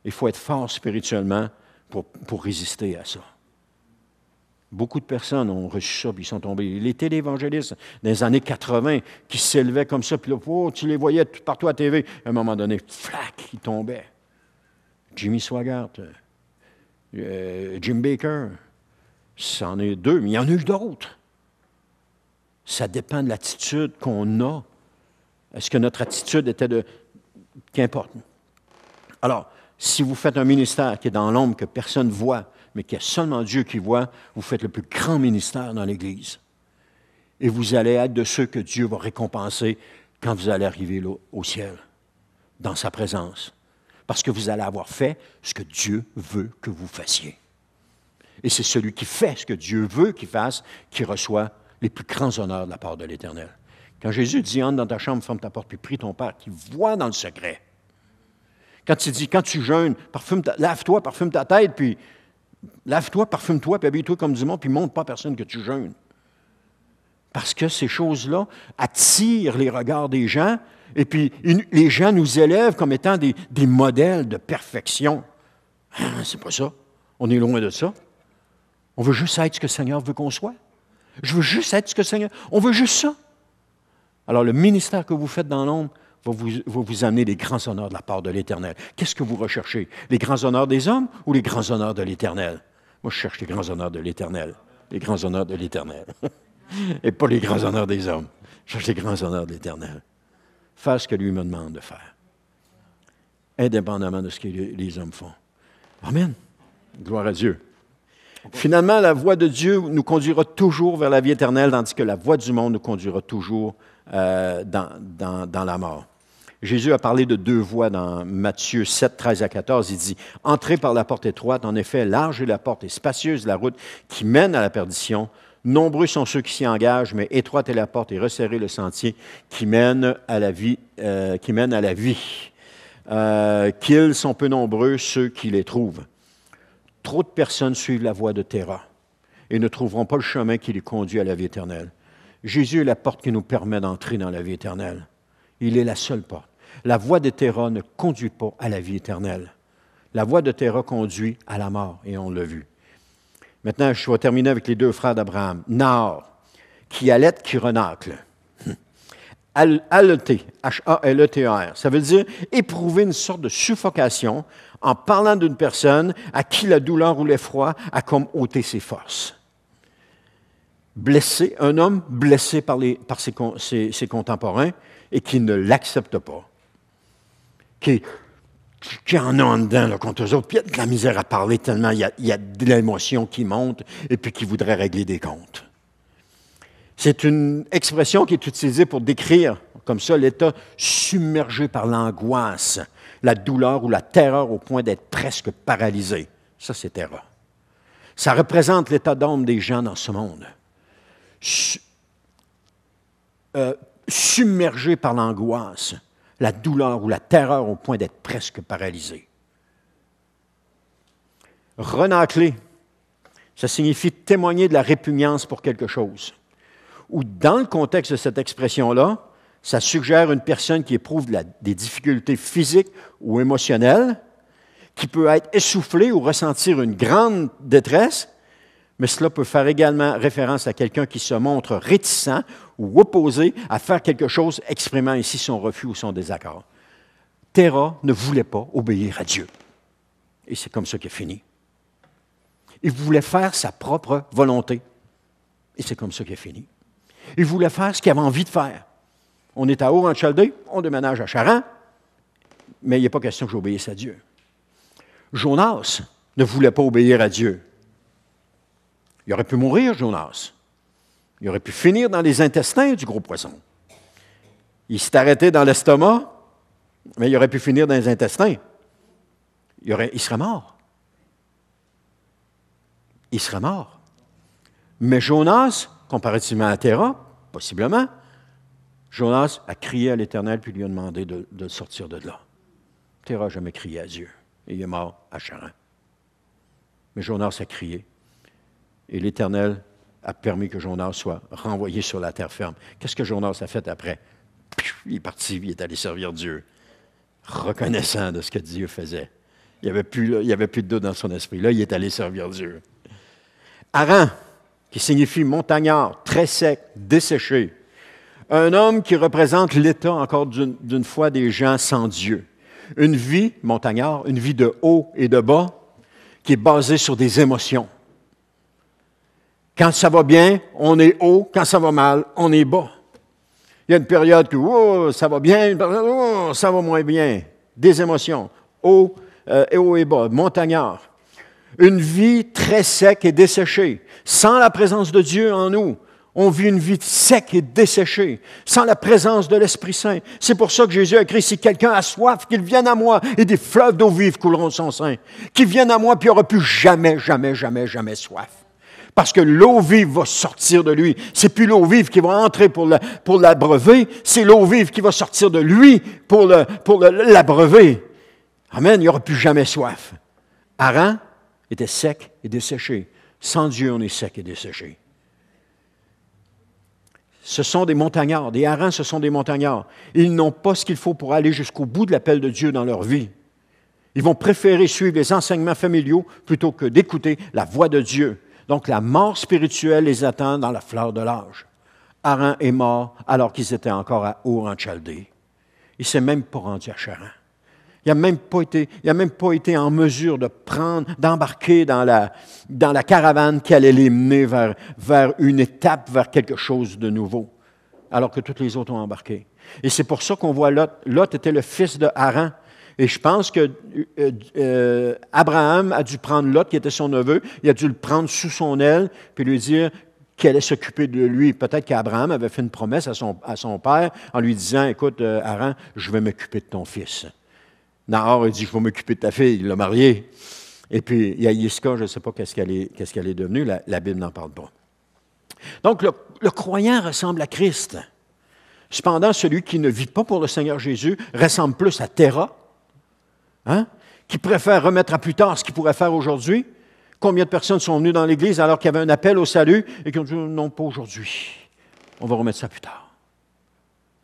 Il faut être fort spirituellement pour résister à ça. Beaucoup de personnes ont reçu ça, puis ils sont tombés. Les téléévangélistes dans les années 80 qui s'élevaient comme ça, puis là, oh, tu les voyais partout à la TV. À un moment donné, flac, ils tombaient. Jimmy Swaggart, Jim Baker, c'en est deux, mais il y en a eu d'autres. Ça dépend de l'attitude qu'on a. Est-ce que notre attitude était de... Qu'importe. Alors, si vous faites un ministère qui est dans l'ombre, que personne ne voit, mais qu'il y a seulement Dieu qui voit, vous faites le plus grand ministère dans l'Église. Et vous allez être de ceux que Dieu va récompenser quand vous allez arriver là, au ciel, dans sa présence. Parce que vous allez avoir fait ce que Dieu veut que vous fassiez. Et c'est celui qui fait ce que Dieu veut qu'il fasse qui reçoit les plus grands honneurs de la part de l'Éternel. Quand Jésus dit « Entre dans ta chambre, ferme ta porte, puis prie ton Père qui voit dans le secret ». Quand il dit « Quand tu jeûnes, lave-toi, parfume ta tête, puis lave-toi, parfume-toi, puis habille-toi comme du monde, puis montre pas à personne que tu jeûnes. » Parce que ces choses-là attirent les regards des gens, et puis les gens nous élèvent comme étant des modèles de perfection. C'est pas ça. On est loin de ça. On veut juste être ce que le Seigneur veut qu'on soit. Je veux juste être ce que le Seigneur... On veut juste ça. Alors, le ministère que vous faites dans l'ombre va vous amener les grands honneurs de la part de l'Éternel. Qu'est-ce que vous recherchez? Les grands honneurs des hommes ou les grands honneurs de l'Éternel? Moi, je cherche les grands honneurs de l'Éternel. Les grands honneurs de l'Éternel. Et pas les grands honneurs des hommes. Je cherche les grands honneurs de l'Éternel. Faire ce que lui me demande de faire. Indépendamment de ce que les hommes font. Amen. Gloire à Dieu. Finalement, la voie de Dieu nous conduira toujours vers la vie éternelle, tandis que la voie du monde nous conduira toujours dans la mort. Jésus a parlé de deux voies dans Matthieu 7, 13 à 14. Il dit « Entrez par la porte étroite, en effet, large est la porte et spacieuse la route qui mène à la perdition. Nombreux sont ceux qui s'y engagent, mais étroite est la porte et resserré le sentier qui mène à la vie. Qu'ils sont peu nombreux ceux qui les trouvent. Trop de personnes suivent la voie de Terra et ne trouveront pas le chemin qui les conduit à la vie éternelle. Jésus est la porte qui nous permet d'entrer dans la vie éternelle. Il est la seule porte. La voie de Terra ne conduit pas à la vie éternelle. La voie de Terra conduit à la mort, et on l'a vu. Maintenant, je vais terminer avec les deux frères d'Abraham. Nahor, qui allait, qui renacle. Haleter, H-A-L-E-T-E-R, ça veut dire éprouver une sorte de suffocation en parlant d'une personne à qui la douleur ou l'effroi a comme ôté ses forces. Blessé, un homme blessé par ses contemporains et qui ne l'accepte pas, qui en a en dedans là, contre eux autres, puis il y a de la misère à parler tellement il y a de l'émotion qui monte et puis qui voudrait régler des comptes. C'est une expression qui est utilisée pour décrire, comme ça, l'état submergé par l'angoisse, la douleur ou la terreur au point d'être presque paralysé. Ça, c'est terreur. Ça représente l'état d'âme des gens dans ce monde. Submergé par l'angoisse, la douleur ou la terreur au point d'être presque paralysé. Renâcler, ça signifie témoigner de la répugnance pour quelque chose. Ou dans le contexte de cette expression-là, ça suggère une personne qui éprouve des difficultés physiques ou émotionnelles, qui peut être essoufflée ou ressentir une grande détresse, mais cela peut faire également référence à quelqu'un qui se montre réticent ou opposé à faire quelque chose, exprimant ici son refus ou son désaccord. Terah ne voulait pas obéir à Dieu. Et c'est comme ça qu'il a fini. Il voulait faire sa propre volonté. Et c'est comme ça qu'il a fini. Il voulait faire ce qu'il avait envie de faire. On est à Our en Chaldée, on déménage à Charan, mais il n'est pas question que j'obéisse à Dieu. Jonas ne voulait pas obéir à Dieu. Il aurait pu mourir, Jonas. Il aurait pu finir dans les intestins du gros poisson. Il s'est arrêté dans l'estomac, mais il aurait pu finir dans les intestins. Il serait mort. Il serait mort. Mais Jonas, comparativement à Terra, possiblement, Jonas a crié à l'Éternel puis lui a demandé de sortir de là. Terra n'a jamais crié à Dieu. Et il est mort à Charan. Mais Jonas a crié. Et l'Éternel a permis que Jonas soit renvoyé sur la terre ferme. Qu'est-ce que Jonas a fait après? Il est parti, il est allé servir Dieu, reconnaissant de ce que Dieu faisait. Il n'y avait plus de doute dans son esprit. Là, il est allé servir Dieu. Haran, qui signifie montagnard, très sec, desséché. Un homme qui représente l'état, encore d'une fois, des gens sans Dieu. Une vie, montagnard, une vie de haut et de bas, qui est basée sur des émotions. Quand ça va bien, on est haut. Quand ça va mal, on est bas. Il y a une période où ça va bien, une période où ça va moins bien. Des émotions. Haut et bas, montagnard. Une vie très sec et desséchée. Sans la présence de Dieu en nous, on vit une vie sec et desséchée. Sans la présence de l'Esprit Saint. C'est pour ça que Jésus a écrit, si quelqu'un a soif, qu'il vienne à moi, et des fleuves d'eau vive couleront de son sein. Qu'il vienne à moi, puis il n'aura plus jamais soif. Parce que l'eau vive va sortir de lui. C'est plus l'eau vive qui va entrer pour l'abreuver, c'est l'eau vive qui va sortir de lui pour l'abreuver. Amen, il n'y aura plus jamais soif. Haran était sec et desséché. Sans Dieu, on est sec et desséché. Ce sont des montagnards. Des Harans, ce sont des montagnards. Ils n'ont pas ce qu'il faut pour aller jusqu'au bout de l'appel de Dieu dans leur vie. Ils vont préférer suivre les enseignements familiaux plutôt que d'écouter la voix de Dieu. Donc, la mort spirituelle les attend dans la fleur de l'âge. Haran est mort alors qu'ils étaient encore à Our en Chaldée. Il ne s'est même pas rendu à Charan. Il n'a même pas été en mesure d'embarquer dans la caravane qui allait les mener vers une étape, vers quelque chose de nouveau, alors que tous les autres ont embarqué. Et c'est pour ça qu'on voit Lot. Lot était le fils de Haran. Et je pense que Abraham a dû prendre Lot, qui était son neveu, il a dû le prendre sous son aile, puis lui dire qu'il allait s'occuper de lui. Peut-être qu'Abraham avait fait une promesse à son père en lui disant, « Écoute, Haran, je vais m'occuper de ton fils. » Nahor a dit, « Je vais m'occuper de ta fille. » Il l'a mariée. Et puis, il y a Yiska, je ne sais pas qu'est-ce qu'elle est devenue, la Bible n'en parle pas. Donc, le croyant ressemble à Christ. Cependant, celui qui ne vit pas pour le Seigneur Jésus ressemble plus à Terra, qui préfère remettre à plus tard ce qu'il pourrait faire aujourd'hui. Combien de personnes sont venues dans l'Église alors qu'il y avait un appel au salut et qui ont dit « Non, pas aujourd'hui. On va remettre ça plus tard. »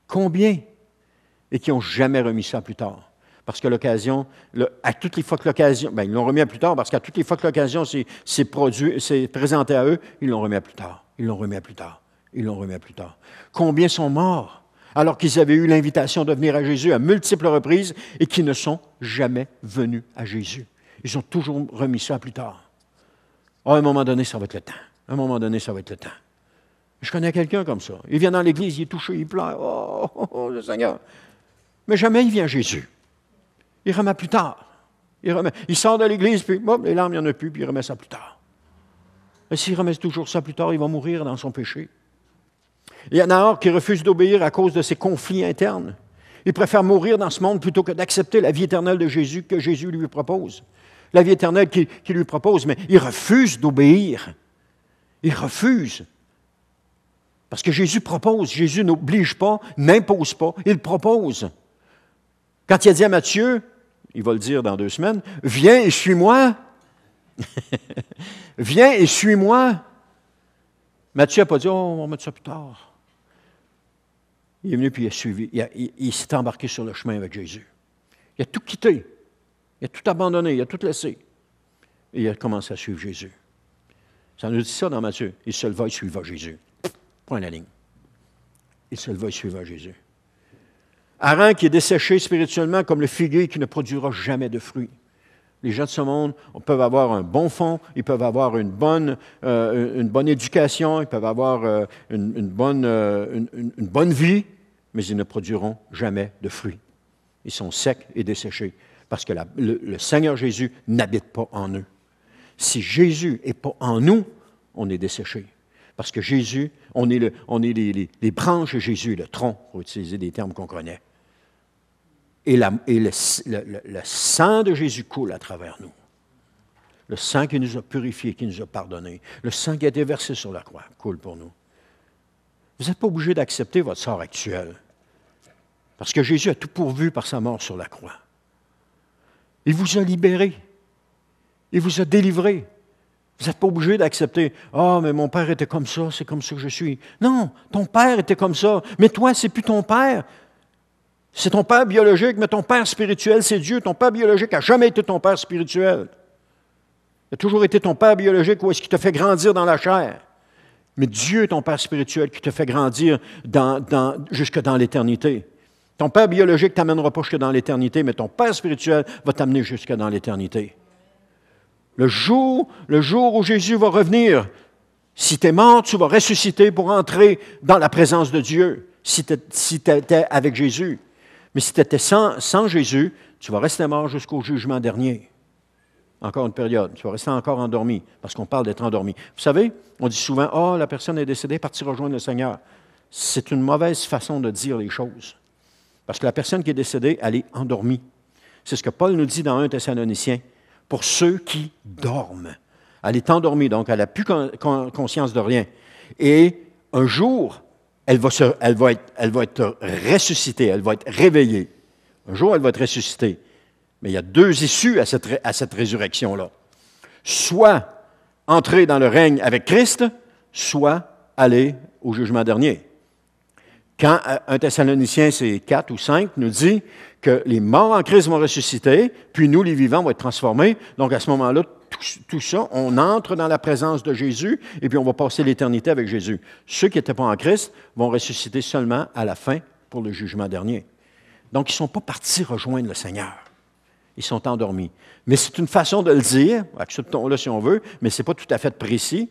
Combien? Et qui n'ont jamais remis ça plus tard. Parce que l'occasion, à toutes les fois que l'occasion, ils l'ont remis à plus tard parce qu'à toutes les fois que l'occasion s'est présentée à eux, ils l'ont remis à plus tard. Ils l'ont remis à plus tard. Ils l'ont remis à plus tard. Combien sont morts alors qu'ils avaient eu l'invitation de venir à Jésus à multiples reprises et qui ne sont jamais venus à Jésus. Ils ont toujours remis ça plus tard. À un moment donné, ça va être le temps. À un moment donné, ça va être le temps. Je connais quelqu'un comme ça. Il vient dans l'Église, il est touché, il pleure. Oh, le Seigneur. Mais jamais il vient à Jésus. Il remet plus tard. Il sort de l'Église, puis les larmes, il n'y en a plus, puis il remet ça plus tard. Et s'il remet toujours ça plus tard, il va mourir dans son péché. Il y a Nahor qui refuse d'obéir à cause de ses conflits internes. Il préfère mourir dans ce monde plutôt que d'accepter la vie éternelle de Jésus que Jésus lui propose. La vie éternelle qu'il lui propose, mais il refuse d'obéir. Il refuse. Parce que Jésus propose. Jésus n'oblige pas, n'impose pas, il propose. Quand il a dit à Matthieu, il va le dire dans 2 semaines, « Viens et suis-moi. » Viens et suis-moi. Matthieu n'a pas dit, « Oh, on va mettre ça plus tard. » Il est venu puis il a suivi. Il s'est embarqué sur le chemin avec Jésus. Il a tout quitté. Il a tout abandonné. Il a tout laissé. Et il a commencé à suivre Jésus. Ça nous dit ça dans Matthieu. Il se leva et suivra Jésus. Point la ligne. Il se leva et suivra Jésus. Haran qui est desséché spirituellement comme le figuier qui ne produira jamais de fruits. Les gens de ce monde peuvent avoir un bon fond, ils peuvent avoir une bonne éducation, ils peuvent avoir une bonne vie, mais ils ne produiront jamais de fruits. Ils sont secs et desséchés parce que le Seigneur Jésus n'habite pas en eux. Si Jésus n'est pas en nous, on est desséché. Parce que Jésus, on est les branches de Jésus et le tronc, pour utiliser des termes qu'on connaît. Et le sang de Jésus coule à travers nous. Le sang qui nous a purifiés, qui nous a pardonnés, le sang qui a été versé sur la croix, coule pour nous. Vous n'êtes pas obligé d'accepter votre sort actuel. Parce que Jésus a tout pourvu par sa mort sur la croix. Il vous a libéré. Il vous a délivré. Vous n'êtes pas obligé d'accepter « Ah, mais mon père était comme ça, c'est comme ça que je suis. » Non, ton père était comme ça, mais toi, c'est plus ton père. C'est ton père biologique, mais ton père spirituel, c'est Dieu. Ton père biologique n'a jamais été ton père spirituel. Il a toujours été ton père biologique où est-ce qu'il te fait grandir dans la chair. Mais Dieu est ton père spirituel qui te fait grandir jusque dans l'éternité. Ton père biologique ne t'amènera pas jusque dans l'éternité, mais ton père spirituel va t'amener jusque dans l'éternité. Le jour où Jésus va revenir, si tu es mort, tu vas ressusciter pour entrer dans la présence de Dieu, si tu étais avec Jésus. Mais si tu étais sans Jésus, tu vas rester mort jusqu'au jugement dernier. Encore une période. Tu vas rester encore endormi, parce qu'on parle d'être endormi. Vous savez, on dit souvent, « Ah, la personne est décédée, partie rejoindre le Seigneur. » C'est une mauvaise façon de dire les choses. Parce que la personne qui est décédée, elle est endormie. C'est ce que Paul nous dit dans 1 Thessaloniciens. Pour ceux qui dorment. Elle est endormie, donc elle n'a plus conscience de rien. Et un jour, elle va être ressuscitée, elle va être réveillée. Un jour, elle va être ressuscitée. Mais il y a deux issues à cette résurrection-là. Soit entrer dans le règne avec Christ, soit aller au jugement dernier. Quand 1 Thessaloniciens, c'est 4 ou 5, nous dit que les morts en Christ vont ressusciter, puis nous, les vivants, vont être transformés. Donc, à ce moment-là, tout ça, on entre dans la présence de Jésus, et puis on va passer l'éternité avec Jésus. Ceux qui n'étaient pas en Christ vont ressusciter seulement à la fin pour le jugement dernier. Donc, ils ne sont pas partis rejoindre le Seigneur. Ils sont endormis. Mais c'est une façon de le dire, avec ce ton-là si on veut, mais ce n'est pas tout à fait précis.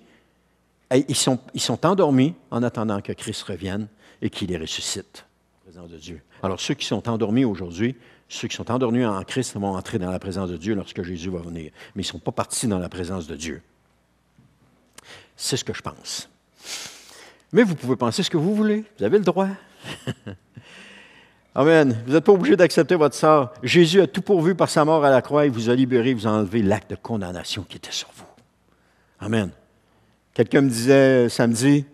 Et ils sont endormis en attendant que Christ revienne et qu'il les ressuscite, en présence de Dieu. Alors, ceux qui sont endormis aujourd'hui, ceux qui sont endormis en Christ vont entrer dans la présence de Dieu lorsque Jésus va venir. Mais ils ne sont pas partis dans la présence de Dieu. C'est ce que je pense. Mais vous pouvez penser ce que vous voulez. Vous avez le droit. Amen. Vous n'êtes pas obligé d'accepter votre sort. Jésus a tout pourvu par sa mort à la croix. Il vous a libéré, il vous a enlevé l'acte de condamnation qui était sur vous. Amen. Quelqu'un me disait samedi,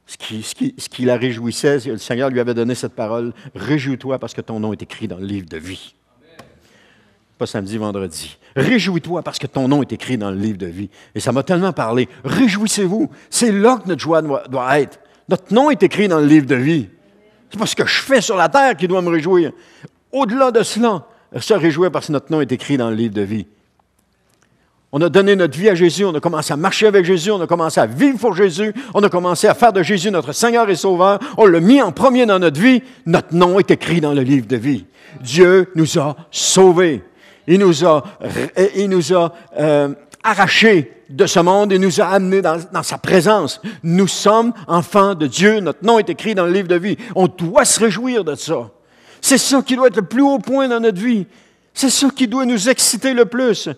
ce qui la réjouissait, le Seigneur lui avait donné cette parole, « Réjouis-toi parce que ton nom est écrit dans le livre de vie. » Pas samedi, vendredi. « Réjouis-toi parce que ton nom est écrit dans le livre de vie. » Et ça m'a tellement parlé. « Réjouissez-vous. » C'est là que notre joie doit être. Notre nom est écrit dans le livre de vie. C'est pas ce que je fais sur la terre qui doit me réjouir. Au-delà de cela, se réjouir parce que notre nom est écrit dans le livre de vie. On a donné notre vie à Jésus, on a commencé à marcher avec Jésus, on a commencé à vivre pour Jésus, on a commencé à faire de Jésus notre Seigneur et Sauveur, on l'a mis en premier dans notre vie, notre nom est écrit dans le livre de vie. Dieu nous a sauvés. Il nous a arrachés de ce monde et nous a amenés dans sa présence. Nous sommes enfants de Dieu, notre nom est écrit dans le livre de vie. On doit se réjouir de ça. C'est ça qui doit être le plus haut point dans notre vie. C'est ça qui doit nous exciter le plus.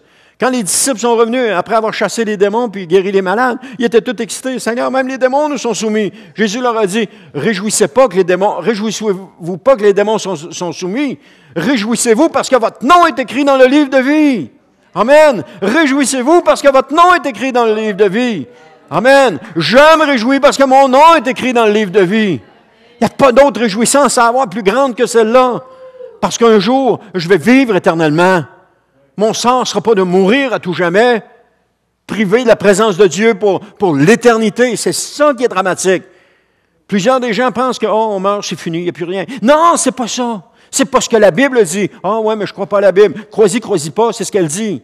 Quand les disciples sont revenus, après avoir chassé les démons puis guéri les malades, ils étaient tous excités. « Seigneur, même les démons nous sont soumis. » Jésus leur a dit, « Réjouissez-vous pas que les démons sont soumis. Réjouissez-vous parce que votre nom est écrit dans le livre de vie. » Amen. Réjouissez-vous parce que votre nom est écrit dans le livre de vie. Amen. Je me réjouis parce que mon nom est écrit dans le livre de vie. Il n'y a pas d'autre réjouissance à avoir plus grande que celle-là. Parce qu'un jour, je vais vivre éternellement. Mon sort ne sera pas de mourir à tout jamais, privé de la présence de Dieu pour l'éternité. C'est ça qui est dramatique. Plusieurs des gens pensent que, on meurt, c'est fini, il n'y a plus rien. Non, c'est pas ça. C'est pas ce que la Bible dit. Ah ouais, mais je ne crois pas à la Bible. Crois-y pas, c'est ce qu'elle dit.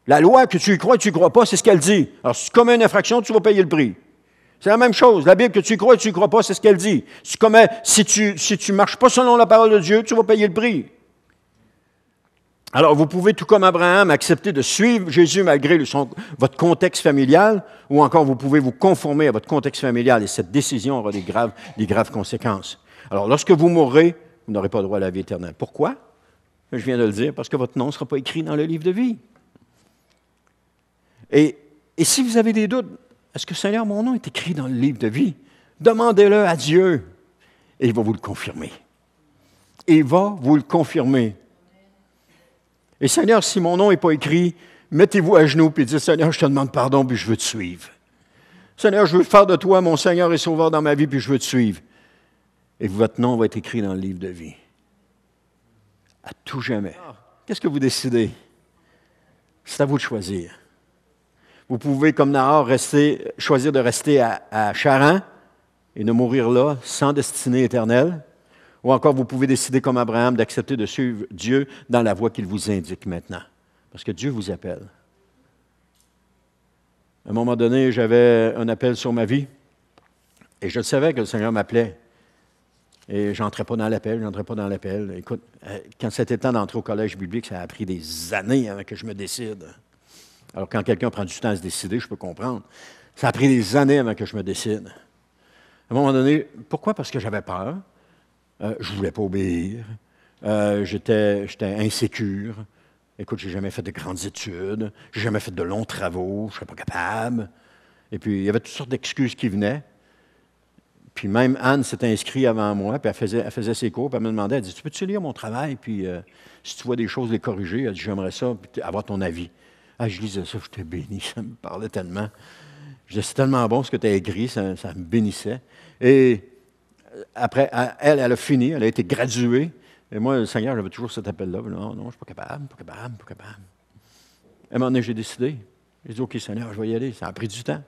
La loi, que tu y crois, tu y crois pas, c'est ce qu'elle dit. Alors, si tu commets une infraction, tu vas payer le prix. C'est la même chose. La Bible, que tu y crois, tu y crois pas, c'est ce qu'elle dit. Si tu marches pas selon la parole de Dieu, tu vas payer le prix. Alors, vous pouvez, tout comme Abraham, accepter de suivre Jésus malgré votre contexte familial, ou encore vous pouvez vous conformer à votre contexte familial, et cette décision aura des graves conséquences. Alors, lorsque vous mourrez, vous n'aurez pas droit à la vie éternelle. Pourquoi? Je viens de le dire, parce que votre nom ne sera pas écrit dans le livre de vie. Et si vous avez des doutes, est-ce que Seigneur, mon nom est écrit dans le livre de vie? Demandez-le à Dieu et il va vous le confirmer. Il va vous le confirmer. Et Seigneur, si mon nom n'est pas écrit, mettez-vous à genoux et dites, Seigneur, je te demande pardon puis je veux te suivre. Seigneur, je veux faire de toi mon Seigneur et Sauveur dans ma vie puis je veux te suivre. Et votre nom va être écrit dans le livre de vie. À tout jamais. Qu'est-ce que vous décidez? C'est à vous de choisir. Vous pouvez, comme Nahor, choisir de rester à Charan et de mourir là, sans destinée éternelle. Ou encore, vous pouvez décider, comme Abraham, d'accepter de suivre Dieu dans la voie qu'il vous indique maintenant. Parce que Dieu vous appelle. À un moment donné, j'avais un appel sur ma vie et je savais que le Seigneur m'appelait. Et je n'entrais pas dans l'appel. Écoute, quand c'était temps d'entrer au collège biblique, ça a pris des années avant que je me décide. Alors, quand quelqu'un prend du temps à se décider, je peux comprendre. Ça a pris des années avant que je me décide. À un moment donné, pourquoi? Parce que j'avais peur. Je ne voulais pas obéir. J'étais insécure. Écoute, je n'ai jamais fait de grandes études. Je n'ai jamais fait de longs travaux. Je ne serais pas capable. Et puis, il y avait toutes sortes d'excuses qui venaient. Puis même Anne s'était inscrite avant moi, puis elle faisait ses cours, puis elle me demandait, elle dit, tu peux-tu lire mon travail? Puis si tu vois des choses, les corriger. Elle dit, j'aimerais ça, puis avoir ton avis. Ah, je lisais ça, j'étais béni, ça me parlait tellement. Je disais, c'est tellement bon ce que tu as écrit, ça me bénissait. Et après, elle a fini, elle a été graduée. Et moi, le Seigneur, j'avais toujours cet appel-là. Non, je ne suis pas capable. À un moment donné, j'ai décidé. J'ai dit, OK, Seigneur, je vais y aller. Ça a pris du temps.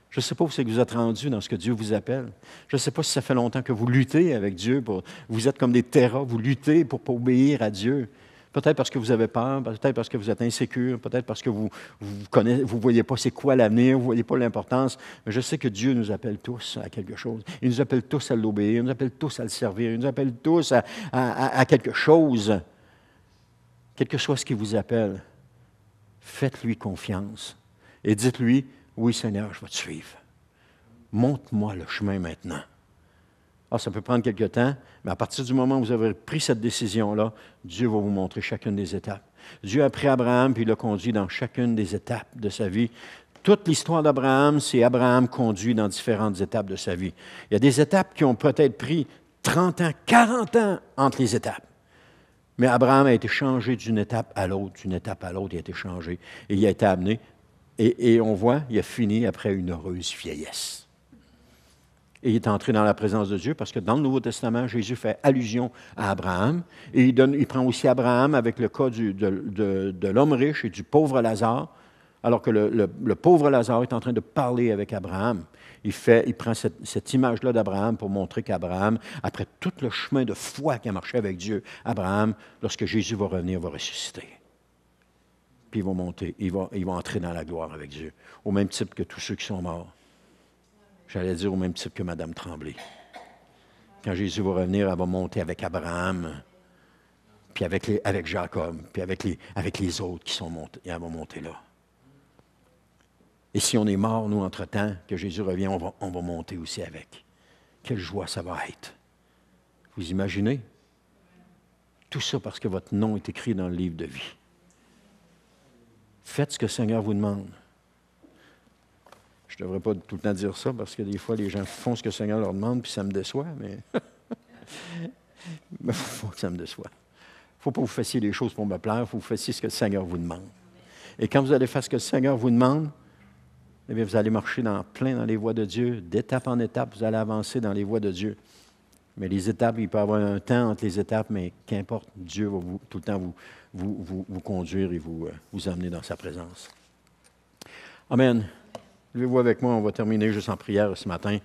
Je ne sais pas où c'est que vous êtes rendu dans ce que Dieu vous appelle. Je ne sais pas si ça fait longtemps que vous luttez avec Dieu. Vous êtes comme des terras, vous luttez pour obéir à Dieu. Peut-être parce que vous avez peur, peut-être parce que vous êtes insécure, peut-être parce que vous ne voyez pas c'est quoi l'avenir, vous ne voyez pas l'importance. Mais je sais que Dieu nous appelle tous à quelque chose. Il nous appelle tous à l'obéir, il nous appelle tous à le servir, il nous appelle tous à quelque chose. Quel que soit ce qui vous appelle, faites-lui confiance et dites-lui, oui Seigneur, je vais te suivre. Montre-moi le chemin maintenant. Ah, ça peut prendre quelque temps, mais à partir du moment où vous avez pris cette décision-là, Dieu va vous montrer chacune des étapes. Dieu a pris Abraham puis il l'a conduit dans chacune des étapes de sa vie. Toute l'histoire d'Abraham, c'est Abraham conduit dans différentes étapes de sa vie. Il y a des étapes qui ont peut-être pris 30 ans, 40 ans entre les étapes. Mais Abraham a été changé d'une étape à l'autre, il a été changé. Et il a été amené, et on voit, il a fini après une heureuse vieillesse. Et il est entré dans la présence de Dieu parce que dans le Nouveau Testament, Jésus fait allusion à Abraham. Et il prend aussi Abraham avec le cas de l'homme riche et du pauvre Lazare, alors que le pauvre Lazare est en train de parler avec Abraham. Il prend cette image-là d'Abraham pour montrer qu'Abraham, après tout le chemin de foi qu'il a marché avec Dieu, Abraham, lorsque Jésus va revenir, va ressusciter. Puis il va monter, il va entrer dans la gloire avec Dieu, au même type que tous ceux qui sont morts. J'allais dire au même type que Mme Tremblay. Quand Jésus va revenir, elle va monter avec Abraham, puis avec Jacob, puis avec les autres qui sont montés. Et elle va monter là. Et si on est mort, nous, entre-temps, que Jésus revient, on va monter aussi avec. Quelle joie ça va être. Vous imaginez? Tout ça parce que votre nom est écrit dans le livre de vie. Faites ce que le Seigneur vous demande. Je ne devrais pas tout le temps dire ça parce que des fois, les gens font ce que le Seigneur leur demande, puis ça me déçoit, mais il faut que ça me déçoive. Il ne faut pas que vous fassiez les choses pour me plaire, il faut que vous fassiez ce que le Seigneur vous demande. Et quand vous allez faire ce que le Seigneur vous demande, eh bien, vous allez marcher dans les voies de Dieu. D'étape en étape, vous allez avancer dans les voies de Dieu. Mais les étapes, il peut y avoir un temps entre les étapes, mais qu'importe, Dieu va tout le temps vous conduire et vous amener dans sa présence. Amen. Levez-vous avec moi, on va terminer juste en prière ce matin.